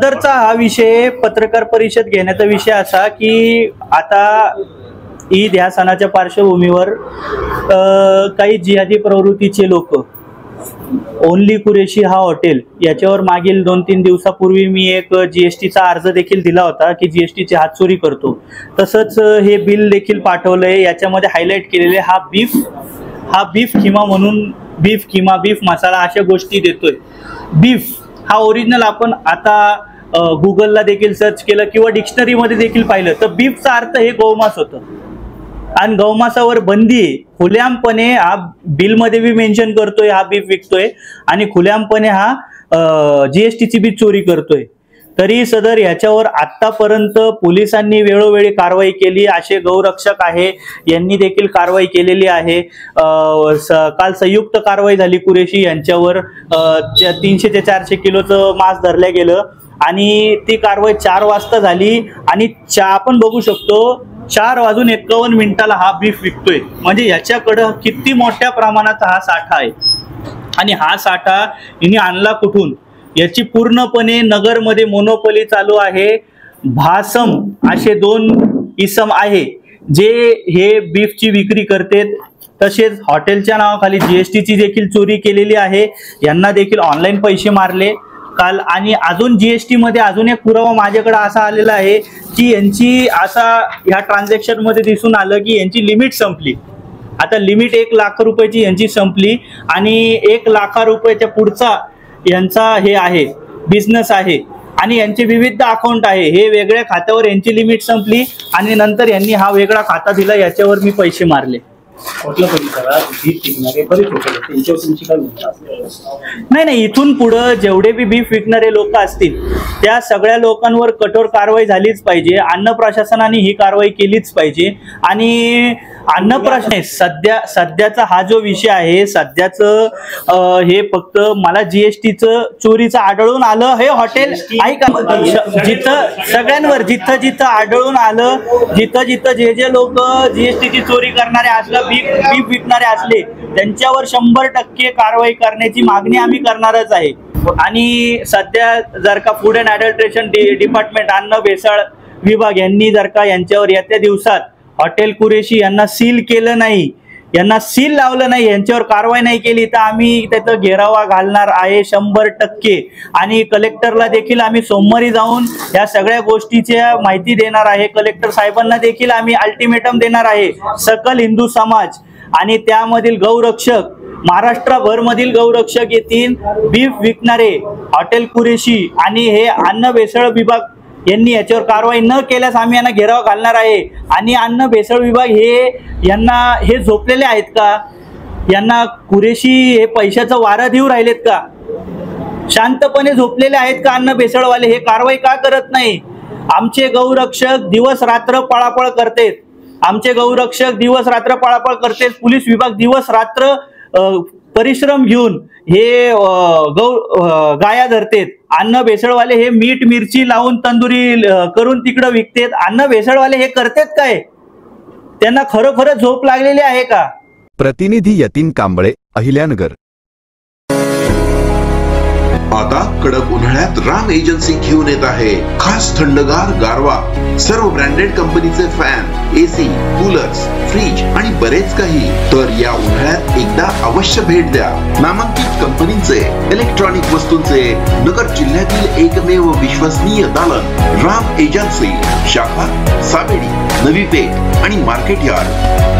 सदरचा हा विषय पत्रकार परिषद घेण्याचा विषय असा की आता ईद ह्या सणाच्या पार्श्वभूमीवर काही जिहादी प्रवृत्तीचे लोक ओनली कुरेशी हा हॉटेल याच्यावर मागील 2-3 दिवसापूर्वी मी एक जीएसटीचा अर्ज देखील दिला होता की जीएसटीची हातचोरी करतो, तसंच हे बिल देखील पाठवलंय. याच्यामध्ये हायलाइट केलेले हा बीफ किमा म्हणून बीफ किमा बीफ मसाला अशा गोष्टी देतोय. बीफ हा ओरिजिनल आपण आता गुगलला देखील सर्च केलं किंवा डिक्शनरीमध्ये देखील पाहिलं तर बीफचा अर्थ हे गोमांस होतं आणि गौमांसावर बंदी आहे. खुल्यामपणे हा बिलमध्ये बी मेन्शन करतोय हा बीफ विकतोय आणि खुल्यामपणे हा जीएसटीची बी चोरी करतोय. तरी सदर ह्याच्यावर आतापर्यंत पोलिसांनी वेळोवेळी कारवाई केली. असे गौरक्षक आहे यांनी देखील कारवाई केलेली आहे. काल संयुक्त कारवाई झाली कुरेशी यांच्यावर. 300 ते 400 किलोचं मांस धरलं गेलं आणि ती कारवाई 4 वाजता झाली आणि आपण बघू शकतो 4:51 हा बीफ विकतोय. म्हणजे याच्याकडं किती मोठ्या प्रमाणात हा साठा आहे आणि हा साठा यांनी आणला कुठून याची पूर्णपणे नगरमध्ये मोनोपोली चालू आहे. भासम असे 2 इसम आहे जे हे बीफची विक्री करतात. तसेच हॉटेलच्या नावाखाली जीएसटीची देखील चोरी केलेली आहे. यांना देखील ऑनलाईन पैसे मारले काल. आणि अजून जीएसटी मध्ये अजून एक पुरावा माझ्याकडे असा आलेला आहे की यांची असा ह्या ट्रान्झॅक्शन मध्ये दिसून आलं की यांची लिमिट संपली. आता लिमिट 1 लाख रुपयाची यांची संपली आणि 1 लाख रुपयाच्या पुढचा यांचा हे आहे बिझनेस आहे आणि यांचे विविध अकाउंट आहे. हे वेगळ्या खात्यावर यांची लिमिट संपली आणि नंतर यांनी हा वेगळा खाता दिला, याच्यावर मी पैसे मारले. नाही, इथून पुढे जेवढे बी बीफ विकणारे लोक असतील त्या सगळ्या लोकांवर कठोर कारवाई झालीच पाहिजे. अन्न प्रशासनाने ही कारवाई केलीच पाहिजे. आणि अन्न प्रश्न सध्याचा हा जो विषय आहे सध्याचं हे फक्त मला जीएसटीचं चोरीचं आढळून आलं. हे हॉटेल ऐका, जिथं सगळ्यांवर जिथं आढळून आलं, जिथं जे लोक जीएसटीची चोरी करणारे असले, बीफ विकणारे असले त्यांच्यावर 100% कारवाई करण्याची मागणी आम्ही करणारच आहे. आणि सध्या जर का फूड अँड ॲडल्ट्रेशन डिपार्टमेंट अन्न भेसळ विभाग यांनी जर का यांच्यावर येत्या दिवसात हॉटेल कुरेशी यांना सील केलं नाही, यांना सील लावलं नाही, यांच्यावर कारवाई नाही केली तर आम्ही त्याचा घेरावा घालणार आहे 100%. आणि कलेक्टरला देखील आम्ही सोमवारी जाऊन या सगळ्या गोष्टीच्या माहिती देणार आहे. कलेक्टर साहेबांना देखील आम्ही अल्टिमेटम देणार आहे. सकल हिंदू समाज आणि त्यामधील गौरक्षक, महाराष्ट्रभर मधील गौरक्षक येतील. बीफ विकणारे हॉटेल कुरेशी आणि हे अन्न भेसळ विभाग यांनी याच्यावर कारवाई न केल्यास आम्ही यांना घेराव घालणार आहे. आणि अन्न भेसळ विभाग हे झोपलेले आहेत का? यांना कुरेशी हे पैशाचं वारं देऊ राहिलेत का? शांतपणे झोपलेले आहेत का अन्न भेसळवाले? हे कारवाई का करत नाही? आमचे गौरक्षक दिवस रात्र पळापळ करतात. पोलीस विभाग दिवस रात्र परिश्रम घेऊन हे गाया धरतेत. अन्न भेसळवाले हे मीठ मिरची लावून तंदुरी करून तिकडं विकतेत. अन्न भेसळवाले हे करतेत काय? त्यांना खरोखर झोप लागलेली आहे का? प्रतिनिधी यतीन कांबळे, अहिल्यानगर. आता कडक उन्हाळ्यात राम एजन्सी घेऊन येत आहे खास थंडगार गारवा. सर्व ब्रँडेड कंपनीचे फॅन, एसी, कूलर्स, फ्रीज आणि बरेच काही. तर या उन्हाळ्यात एकदा अवश्य भेट द्या नामांकित कंपनीचे इलेक्ट्रॉनिक वस्तूंचे नगर जिल्ह्यातील एकमेव विश्वसनीय दालन राम एजन्सी. शाखा सावेडी, नवी पेठ आणि मार्केट यार्ड.